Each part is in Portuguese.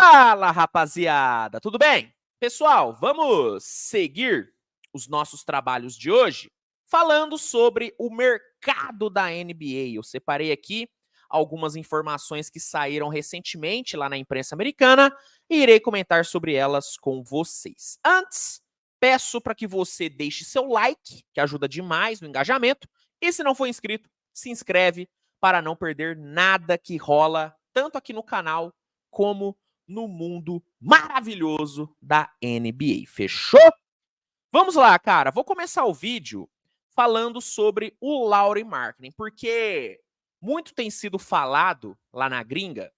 Fala, rapaziada, tudo bem? Pessoal, vamos seguir os nossos trabalhos de hoje falando sobre o mercado da NBA. Eu separei aqui algumas informações que saíram recentemente lá na imprensa americana e irei comentar sobre elas com vocês. Antes, peço para que você deixe seu like, que ajuda demais no engajamento, e se não for inscrito, se inscreve para não perder nada que rola tanto aqui no canal como no mundo maravilhoso da NBA. Fechou? Vamos lá, cara. Vou começar o vídeo falando sobre o Lauri Markkanen, porque muito tem sido falado lá na gringa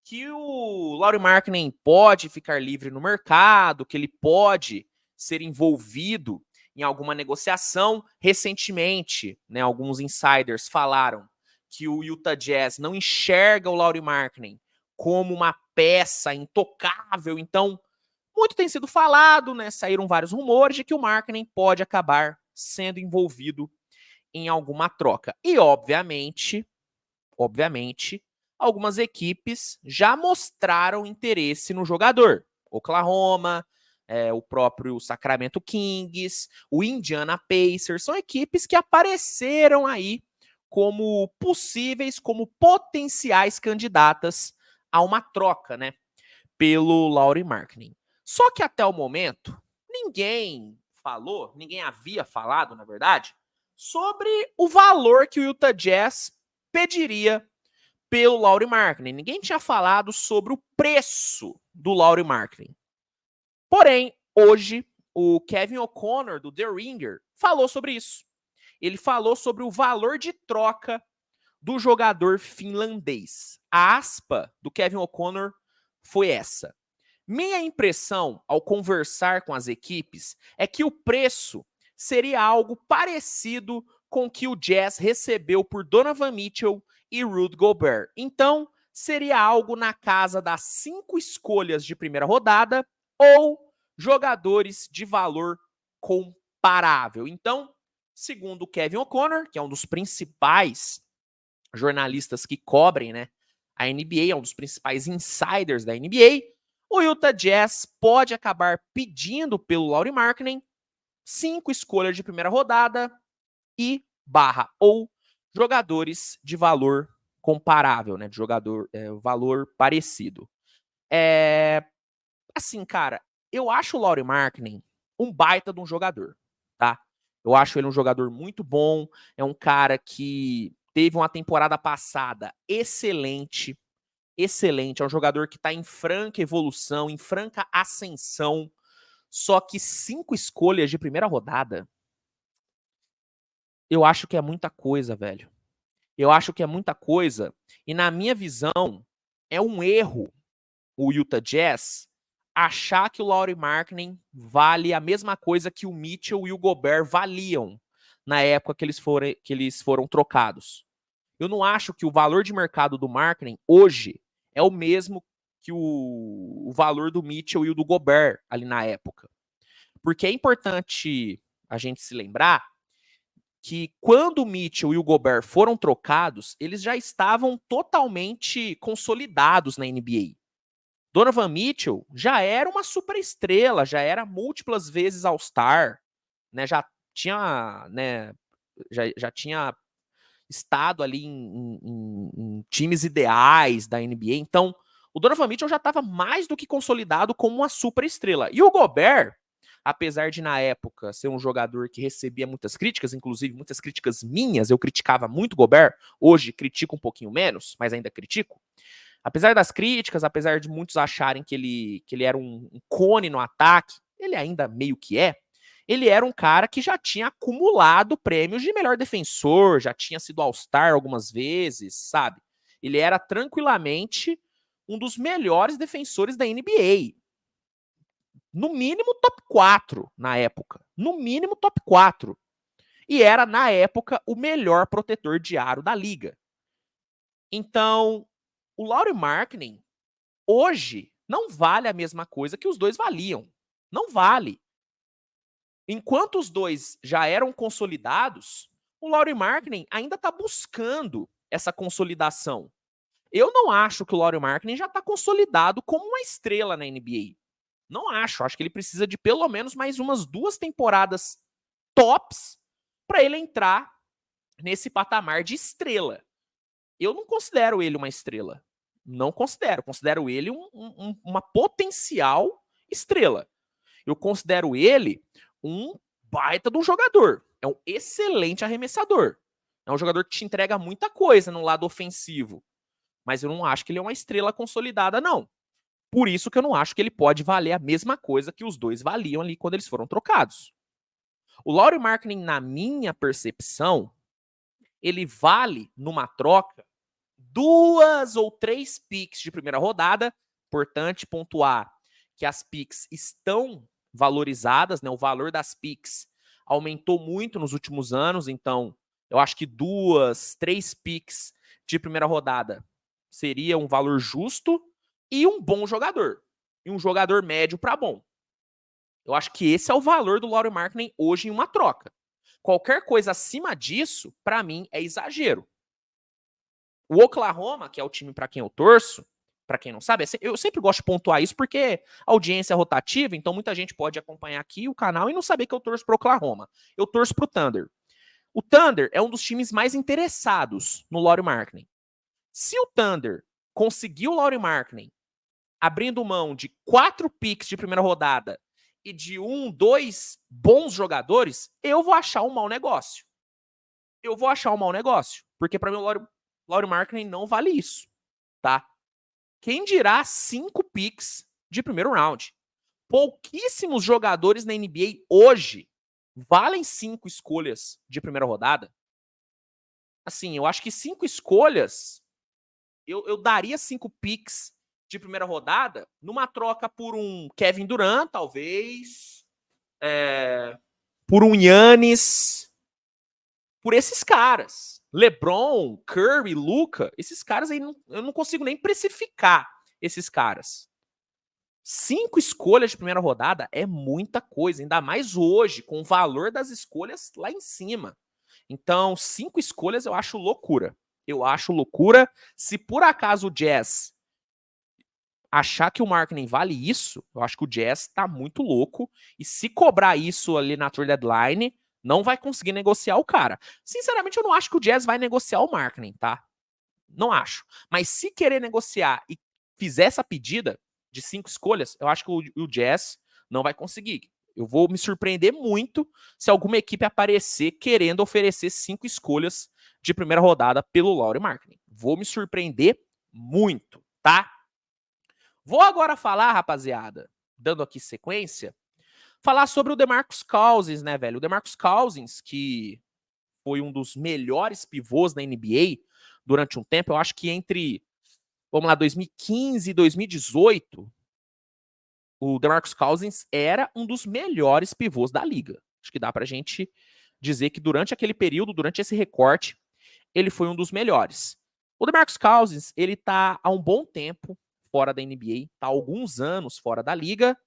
que o Lauri Markkanen pode ficar livre no mercado, que ele pode ser envolvido em alguma negociação. Recentemente, né, alguns insiders falaram que o Utah Jazz não enxerga o Lauri Markkanen como uma peça intocável. Então, muito tem sido falado, né? Saíram vários rumores de que o Markkanen pode acabar sendo envolvido em alguma troca. E, obviamente, algumas equipes já mostraram interesse no jogador. Oklahoma, o próprio Sacramento Kings, o Indiana Pacers, são equipes que apareceram aí como possíveis, como potenciais candidatas a uma troca, né, pelo Lauri Markkanen. Só que até o momento, ninguém havia falado, na verdade, sobre o valor que o Utah Jazz pediria pelo Lauri Markkanen. Ninguém tinha falado sobre o preço do Lauri Markkanen. Porém, hoje, o Kevin O'Connor, do The Ringer, falou sobre isso. Ele falou sobre o valor de troca do jogador finlandês. A aspa do Kevin O'Connor foi essa: minha impressão ao conversar com as equipes é que o preço seria algo parecido com o que o Jazz recebeu por Donovan Mitchell e Rudy Gobert. Então, seria algo na casa das 5 escolhas de primeira rodada ou jogadores de valor comparável. Então, segundo o Kevin O'Connor, que é um dos principais jornalistas que cobrem, né, a NBA, é um dos principais insiders da NBA, o Utah Jazz pode acabar pedindo pelo Lauri Markkanen 5 escolhas de primeira rodada e ou jogadores de valor comparável, né, de jogador valor parecido. Assim, cara, eu acho o Lauri Markkanen um baita de um jogador, tá? Eu acho ele um jogador muito bom, é um cara que teve uma temporada passada excelente, é um jogador que está em franca evolução, em franca ascensão, só que 5 escolhas de primeira rodada, eu acho que é muita coisa, velho. Eu acho que é muita coisa, e na minha visão, é um erro o Utah Jazz achar que o Lauri Markkanen vale a mesma coisa que o Mitchell e o Gobert valiam na época que eles foram trocados. Eu não acho que o valor de mercado do Markkanen hoje é o mesmo que o valor do Mitchell e o do Gobert ali na época. Porque é importante a gente se lembrar que quando o Mitchell e o Gobert foram trocados, eles já estavam totalmente consolidados na NBA. Donovan Mitchell já era uma superestrela, já era múltiplas vezes All-Star, né? Já tinha estado ali em times ideais da NBA. Então, o Donovan Mitchell já estava mais do que consolidado como uma superestrela. E o Gobert, apesar de na época ser um jogador que recebia muitas críticas, inclusive muitas críticas minhas, eu criticava muito o Gobert, hoje critico um pouquinho menos, mas ainda critico. Apesar das críticas, apesar de muitos acharem que ele era um cone no ataque, ele ainda meio que é. Ele era um cara que já tinha acumulado prêmios de melhor defensor, já tinha sido All-Star algumas vezes, sabe? Ele era tranquilamente um dos melhores defensores da NBA. No mínimo top 4 na época. No mínimo top 4. E era, na época, o melhor protetor de aro da liga. Então, o Lauri Markkanen hoje não vale a mesma coisa que os dois valiam. Não vale. Enquanto os dois já eram consolidados, o Lauri Markkanen ainda está buscando essa consolidação. Eu não acho que o Lauri Markkanen já está consolidado como uma estrela na NBA. Não acho. Acho que ele precisa de pelo menos mais umas 2 temporadas tops para ele entrar nesse patamar de estrela. Eu não considero ele uma estrela. Não considero. Considero ele uma potencial estrela. Eu considero ele um baita de um jogador. É um excelente arremessador. É um jogador que te entrega muita coisa no lado ofensivo. Mas eu não acho que ele é uma estrela consolidada, não. Por isso que eu não acho que ele pode valer a mesma coisa que os dois valiam ali quando eles foram trocados. O Lauri Markkanen, na minha percepção, ele vale, numa troca, 2 ou 3 picks de primeira rodada. Importante pontuar que as picks estão valorizadas, né? O valor das picks aumentou muito nos últimos anos, então eu acho que 2, 3 picks de primeira rodada seria um valor justo e um bom jogador. E um jogador médio para bom. Eu acho que esse é o valor do Lauri Markkanen hoje em uma troca. Qualquer coisa acima disso, para mim, é exagero. O Oklahoma, que é o time para quem eu torço, para quem não sabe, eu sempre gosto de pontuar isso porque a audiência é rotativa, então muita gente pode acompanhar aqui o canal e não saber que eu torço para o Oklahoma. Eu torço para o Thunder. O Thunder é um dos times mais interessados no Lauri Markkanen. Se o Thunder conseguir o Lauri Markkanen abrindo mão de 4 picks de primeira rodada e de 1, 2 bons jogadores, eu vou achar um mau negócio. Eu vou achar um mau negócio. Porque para mim o Lauri Markkanen não vale isso, tá? Quem dirá 5 picks de primeiro round? Pouquíssimos jogadores na NBA hoje valem 5 escolhas de primeira rodada. Assim, eu acho que 5 escolhas, eu daria 5 picks de primeira rodada numa troca por um Kevin Durant, talvez, por um Giannis, por esses caras. LeBron, Curry, Luka, esses caras aí eu não consigo nem precificar esses caras. 5 escolhas de primeira rodada é muita coisa, ainda mais hoje, com o valor das escolhas lá em cima. Então, 5 escolhas eu acho loucura. Eu acho loucura. Se por acaso o Jazz achar que o Markkanen vale isso, eu acho que o Jazz tá muito louco. E se cobrar isso ali na trade deadline, não vai conseguir negociar o cara. Sinceramente, eu não acho que o Jazz vai negociar o Markkanen, tá? Não acho. Mas se querer negociar e fizer essa pedida de 5 escolhas, eu acho que o Jazz não vai conseguir. Eu vou me surpreender muito se alguma equipe aparecer querendo oferecer 5 escolhas de primeira rodada pelo Lauri Markkanen. Vou me surpreender muito, tá? Vou agora falar, rapaziada, dando aqui sequência, falar sobre o DeMarcus Cousins, né, velho? O DeMarcus Cousins, que foi um dos melhores pivôs da NBA durante um tempo, eu acho que entre, vamos lá, 2015 e 2018, o DeMarcus Cousins era um dos melhores pivôs da liga. Acho que dá pra gente dizer que durante aquele período, durante esse recorte, ele foi um dos melhores. O DeMarcus Cousins, ele tá há um bom tempo fora da NBA, tá há alguns anos fora da liga.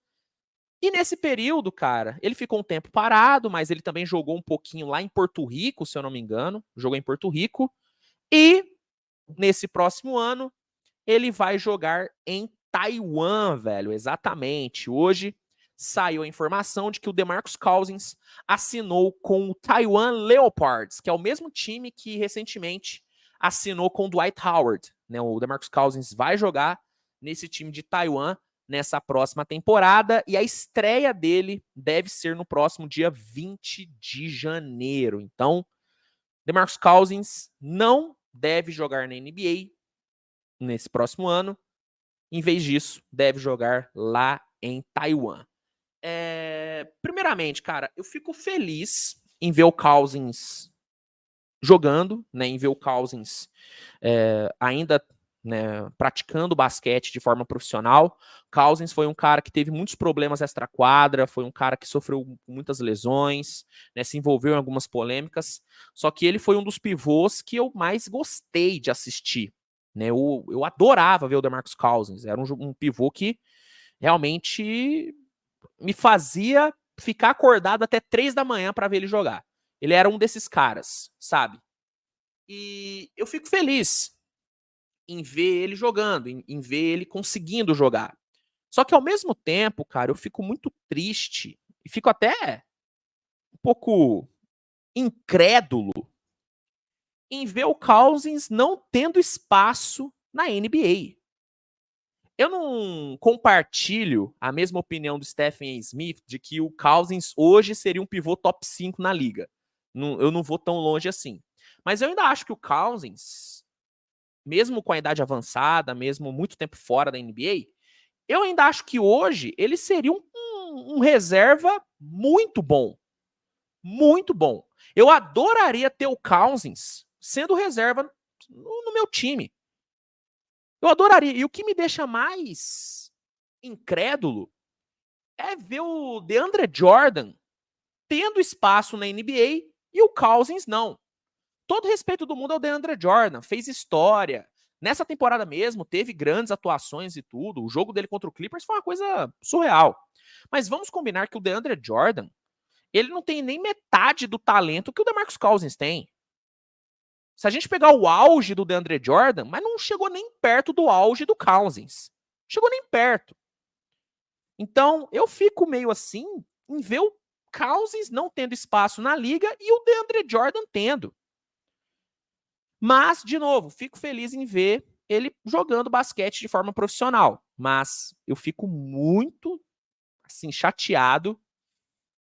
E nesse período, cara, ele ficou um tempo parado, mas ele também jogou um pouquinho lá em Porto Rico, se eu não me engano. Jogou em Porto Rico. E nesse próximo ano, ele vai jogar em Taiwan, velho. Exatamente. Hoje saiu a informação de que o DeMarcus Cousins assinou com o Taiwan Leopards, que é o mesmo time que recentemente assinou com o Dwight Howard, né? O DeMarcus Cousins vai jogar nesse time de Taiwan nessa próxima temporada e a estreia dele deve ser no próximo dia 20 de janeiro. Então, DeMarcus Cousins não deve jogar na NBA nesse próximo ano. Em vez disso, deve jogar lá em Taiwan. Primeiramente, cara, eu fico feliz em ver o Cousins jogando, né, em ver o Cousins ainda, né, praticando basquete de forma profissional. Cousins foi um cara que teve muitos problemas extra-quadra, foi um cara que sofreu muitas lesões, né, se envolveu em algumas polêmicas, só que ele foi um dos pivôs que eu mais gostei de assistir. Né, eu adorava ver o DeMarcus Cousins, era um pivô que realmente me fazia ficar acordado até 3 da manhã para ver ele jogar. Ele era um desses caras, sabe? E eu fico feliz em ver ele jogando, em ver ele conseguindo jogar. Só que ao mesmo tempo, cara, eu fico muito triste e fico até um pouco incrédulo em ver o Cousins não tendo espaço na NBA. Eu não compartilho a mesma opinião do Stephen A. Smith de que o Cousins hoje seria um pivô top 5 na liga. Eu não vou tão longe assim. Mas eu ainda acho que o Cousins, mesmo com a idade avançada, mesmo muito tempo fora da NBA, eu ainda acho que hoje ele seria um reserva muito bom. Muito bom. Eu adoraria ter o Cousins sendo reserva no meu time. Eu adoraria. E o que me deixa mais incrédulo é ver o DeAndre Jordan tendo espaço na NBA e o Cousins não. Todo respeito do mundo ao DeAndre Jordan, fez história. Nessa temporada mesmo, teve grandes atuações e tudo. O jogo dele contra o Clippers foi uma coisa surreal. Mas vamos combinar que o DeAndre Jordan, ele não tem nem metade do talento que o DeMarcus Cousins tem. Se a gente pegar o auge do DeAndre Jordan, mas não chegou nem perto do auge do Cousins. Chegou nem perto. Então, eu fico meio assim em ver o Cousins não tendo espaço na liga e o DeAndre Jordan tendo. Mas, de novo, fico feliz em ver ele jogando basquete de forma profissional. Mas eu fico muito assim chateado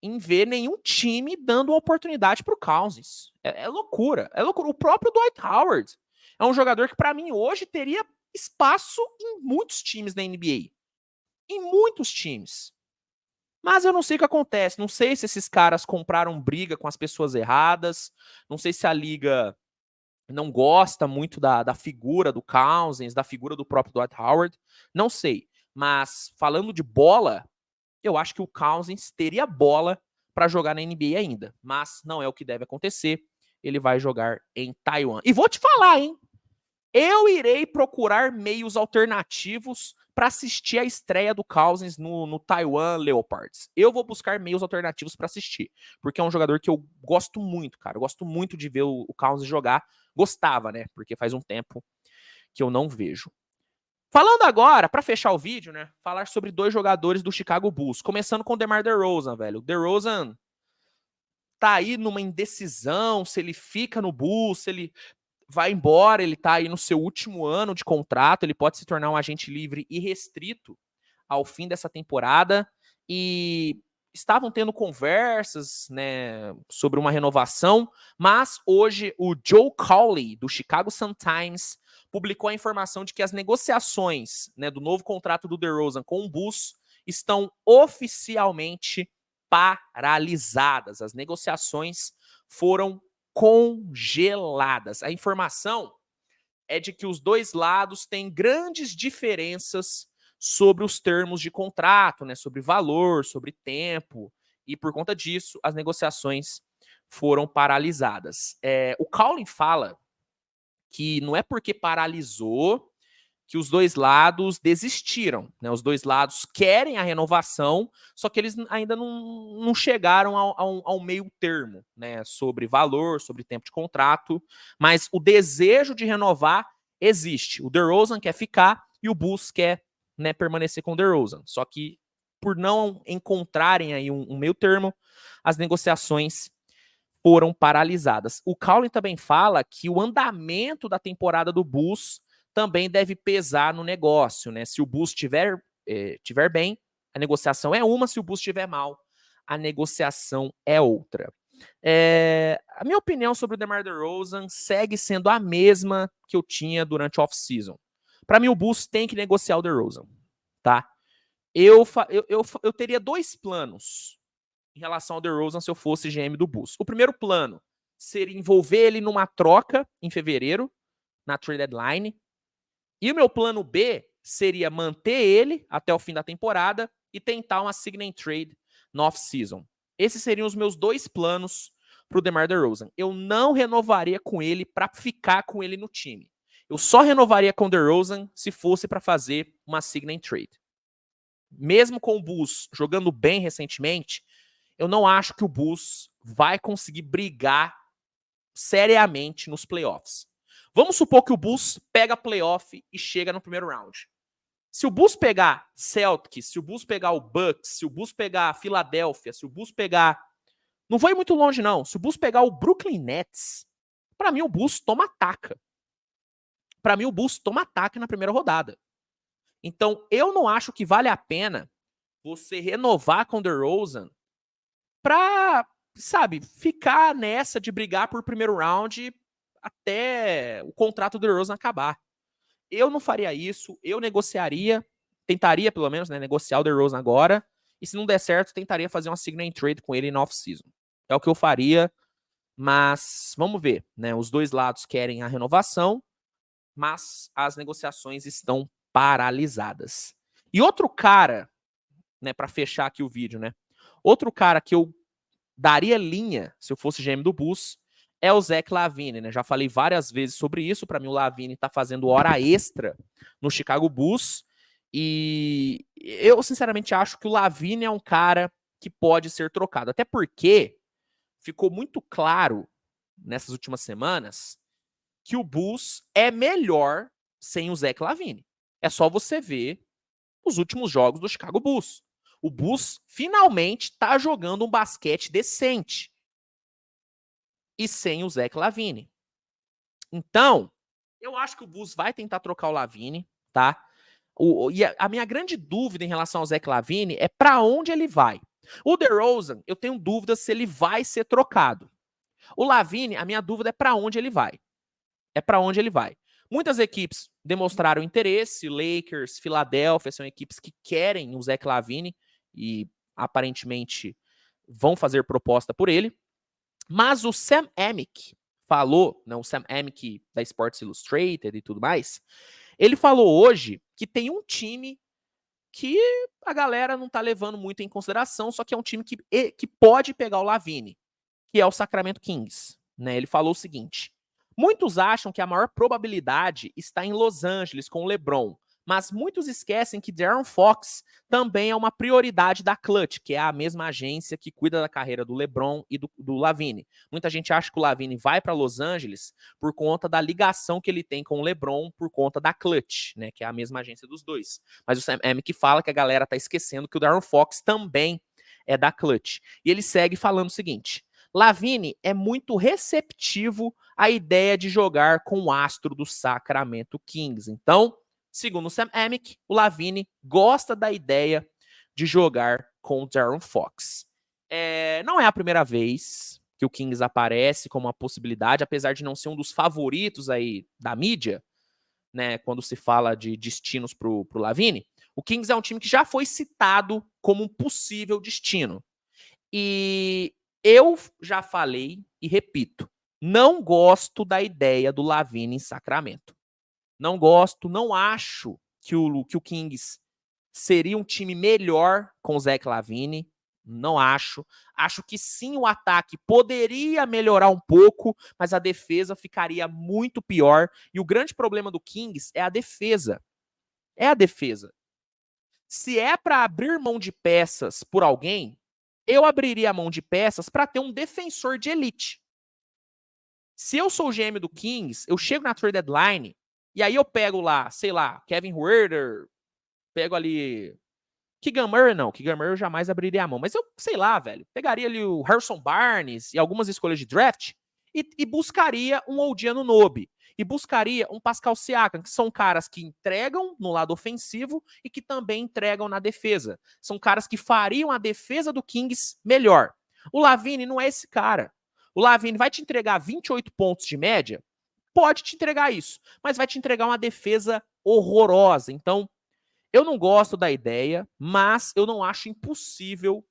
em ver nenhum time dando uma oportunidade para o Cousins. É loucura. É loucura. O próprio Dwight Howard é um jogador que, para mim, hoje teria espaço em muitos times da NBA. Em muitos times. Mas eu não sei o que acontece. Não sei se esses caras compraram briga com as pessoas erradas. Não sei se a liga não gosta muito da figura do Cousins, da figura do próprio Dwight Howard. Não sei. Mas falando de bola, eu acho que o Cousins teria bola para jogar na NBA ainda. Mas não é o que deve acontecer. Ele vai jogar em Taiwan. E vou te falar, hein? Eu irei procurar meios alternativos para assistir a estreia do Cousins no Taiwan Leopards. Eu vou buscar meios alternativos para assistir, porque é um jogador que eu gosto muito, cara. Eu gosto muito de ver o Cousins jogar. Gostava, né? Porque faz um tempo que eu não vejo. Falando agora, para fechar o vídeo, né? Falar sobre dois jogadores do Chicago Bulls. Começando com o DeMar DeRozan, velho. O DeRozan tá aí numa indecisão, se ele fica no Bulls, se ele vai embora, ele tá aí no seu último ano de contrato, ele pode se tornar um agente livre irrestrito ao fim dessa temporada. E estavam tendo conversas, né, sobre uma renovação, mas hoje o Joe Cowley, do Chicago Sun-Times, publicou a informação de que as negociações, né, do novo contrato do DeRozan com o Bulls estão oficialmente paralisadas. As negociações foram congeladas. A informação é de que os dois lados têm grandes diferenças sobre os termos de contrato, né, sobre valor, sobre tempo, e por conta disso as negociações foram paralisadas. O Cowley fala que não é porque paralisou que os dois lados desistiram, né? Os dois lados querem a renovação, só que eles ainda não chegaram ao meio termo, né? Sobre valor, sobre tempo de contrato, mas o desejo de renovar existe. O DeRozan quer ficar e o Bulls quer, né, permanecer com o DeRozan. Só que por não encontrarem aí um meio termo, as negociações foram paralisadas. O Cowley também fala que o andamento da temporada do Bulls também deve pesar no negócio, né? Se o Bulls tiver bem, a negociação é uma, se o Bulls estiver mal, a negociação é outra. A minha opinião sobre o DeMar DeRozan segue sendo a mesma que eu tinha durante a off-season. Para mim, o Bulls tem que negociar o DeRozan, tá? Eu teria dois planos em relação ao DeRozan se eu fosse GM do Bulls. O primeiro plano seria envolver ele numa troca em fevereiro, na trade deadline. E o meu plano B seria manter ele até o fim da temporada e tentar uma sign and trade no off-season. Esses seriam os meus dois planos para o DeMar DeRozan. Eu não renovaria com ele para ficar com ele no time. Eu só renovaria com o DeRozan se fosse para fazer uma sign and trade. Mesmo com o Bulls jogando bem recentemente, eu não acho que o Bulls vai conseguir brigar seriamente nos playoffs. Vamos supor que o Bulls pega playoff e chega no primeiro round. Se o Bulls pegar Celtics, se o Bulls pegar o Bucks, se o Bulls pegar a Filadélfia, se o Bulls pegar... Não foi muito longe, não. Se o Bulls pegar o Brooklyn Nets, pra mim o Bulls toma ataca. Pra mim o Bulls toma ataque na primeira rodada. Então, eu não acho que vale a pena você renovar com o DeRozan pra, sabe, ficar nessa de brigar por primeiro round até o contrato do DeRozan acabar. Eu não faria isso, eu negociaria, tentaria pelo menos, né, negociar o DeRozan agora, e se não der certo, tentaria fazer uma sign and trade com ele em off-season. É o que eu faria, mas vamos ver, né, os dois lados querem a renovação, mas as negociações estão paralisadas. E outro cara, né, para fechar aqui o vídeo, né, outro cara que eu daria linha se eu fosse GM do Bulls é o Zach LaVine, né? Já falei várias vezes sobre isso. Para mim, o LaVine tá fazendo hora extra no Chicago Bulls. E eu, sinceramente, acho que o LaVine é um cara que pode ser trocado. Até porque ficou muito claro nessas últimas semanas que o Bulls é melhor sem o Zach LaVine. É só você ver os últimos jogos do Chicago Bulls. O Bulls finalmente tá jogando um basquete decente. E sem o Zach LaVine. Então, eu acho que o Bulls vai tentar trocar o LaVine, tá? E a minha grande dúvida em relação ao Zach LaVine é para onde ele vai. O DeRozan, eu tenho dúvidas se ele vai ser trocado. O LaVine, a minha dúvida é para onde ele vai. É para onde ele vai. Muitas equipes demonstraram interesse, Lakers, Filadélfia, são equipes que querem o Zach LaVine e aparentemente vão fazer proposta por ele. Mas o Sam Amick falou, não, o Sam Amick da Sports Illustrated e tudo mais, ele falou hoje que tem um time que a galera não tá levando muito em consideração, só que é um time que pode pegar o LaVine, que é o Sacramento Kings. Né? Ele falou o seguinte: muitos acham que a maior probabilidade está em Los Angeles com o LeBron, mas muitos esquecem que De'Aaron Fox também é uma prioridade da Clutch, que é a mesma agência que cuida da carreira do LeBron e do LaVine. Muita gente acha que o LaVine vai para Los Angeles por conta da ligação que ele tem com o LeBron por conta da Clutch, né, que é a mesma agência dos dois. Mas o Sam Amick fala que a galera tá esquecendo que o De'Aaron Fox também é da Clutch. E ele segue falando o seguinte: LaVine é muito receptivo à ideia de jogar com o astro do Sacramento Kings. Então, segundo o Sam Amick, o LaVine gosta da ideia de jogar com o De'Aaron Fox. Não é a primeira vez que o Kings aparece como uma possibilidade, apesar de não ser um dos favoritos aí da mídia, né, quando se fala de destinos pro LaVine. O Kings é um time que já foi citado como um possível destino. E eu já falei e repito, não gosto da ideia do LaVine em Sacramento. Não gosto, não acho que o Kings seria um time melhor com o Zach LaVine. Não acho. Acho que sim, o ataque poderia melhorar um pouco, mas a defesa ficaria muito pior. E o grande problema do Kings é a defesa. É a defesa. Se é para abrir mão de peças por alguém, eu abriria a mão de peças para ter um defensor de elite. Se eu sou o GM do Kings, eu chego na trade deadline e aí eu pego lá, sei lá, Kevin Huerter, pego ali... Keegan Murray não, Keegan Murray eu jamais abriria a mão, mas eu, sei lá, velho, pegaria ali o Harrison Barnes e algumas escolhas de draft e buscaria um OG Anunoby, e buscaria um Pascal Siakam, que são caras que entregam no lado ofensivo e que também entregam na defesa. São caras que fariam a defesa do Kings melhor. O LaVine não é esse cara. O LaVine vai te entregar 28 pontos de média? Pode te entregar isso, mas vai te entregar uma defesa horrorosa. Então, eu não gosto da ideia, mas eu não acho impossível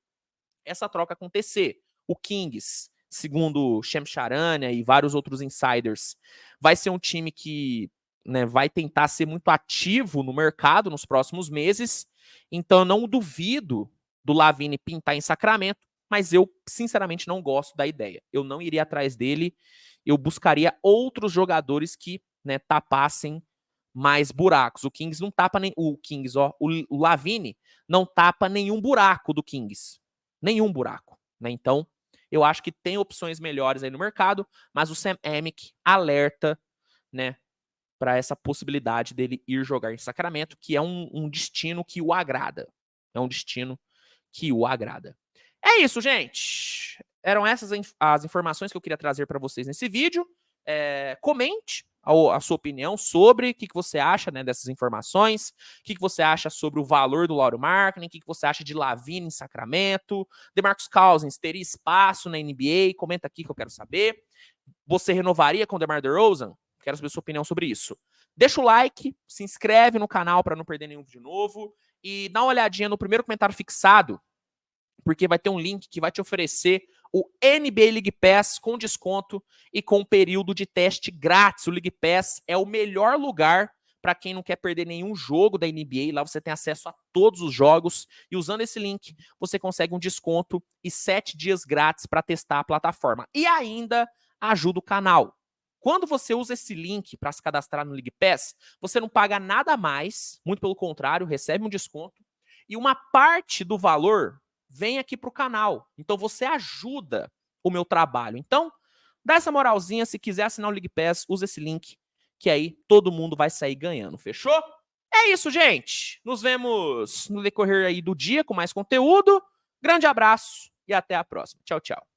essa troca acontecer. O Kings, segundo Shams Charania e vários outros insiders, vai ser um time que, né, vai tentar ser muito ativo no mercado nos próximos meses. Então eu não duvido do LaVine pintar em Sacramento, mas eu sinceramente não gosto da ideia. Eu não iria atrás dele, eu buscaria outros jogadores que, né, tapassem mais buracos. O Kings não tapa nem o Kings, ó, o LaVine não tapa nenhum buraco do Kings. Nenhum buraco, né? Então, eu acho que tem opções melhores aí no mercado, mas o Sam Amick alerta, né, para essa possibilidade dele ir jogar em Sacramento, que é um destino que o agrada. É um destino que o agrada. É isso, gente. Eram essas as informações que eu queria trazer para vocês nesse vídeo. Comente a sua opinião sobre o que você acha, né, dessas informações, o que você acha sobre o valor do Lauri Markkanen, o que você acha de Lavine em Sacramento, DeMarcus Cousins teria espaço na NBA? Comenta aqui que eu quero saber. Você renovaria com o DeMar DeRozan? Quero saber sua opinião sobre isso. Deixa o like, se inscreve no canal para não perder nenhum vídeo novo e dá uma olhadinha no primeiro comentário fixado, porque vai ter um link que vai te oferecer o NBA League Pass com desconto e com período de teste grátis. O League Pass é o melhor lugar para quem não quer perder nenhum jogo da NBA. Lá você tem acesso a todos os jogos e usando esse link você consegue um desconto e 7 dias grátis para testar a plataforma. E ainda ajuda o canal. Quando você usa esse link para se cadastrar no League Pass, você não paga nada a mais, muito pelo contrário, recebe um desconto e uma parte do valor vem aqui para o canal. Então você ajuda o meu trabalho. Então, dá essa moralzinha, se quiser assinar o League Pass, usa esse link, que aí todo mundo vai sair ganhando, fechou? É isso, gente. Nos vemos no decorrer aí do dia com mais conteúdo. Grande abraço e até a próxima. Tchau, tchau.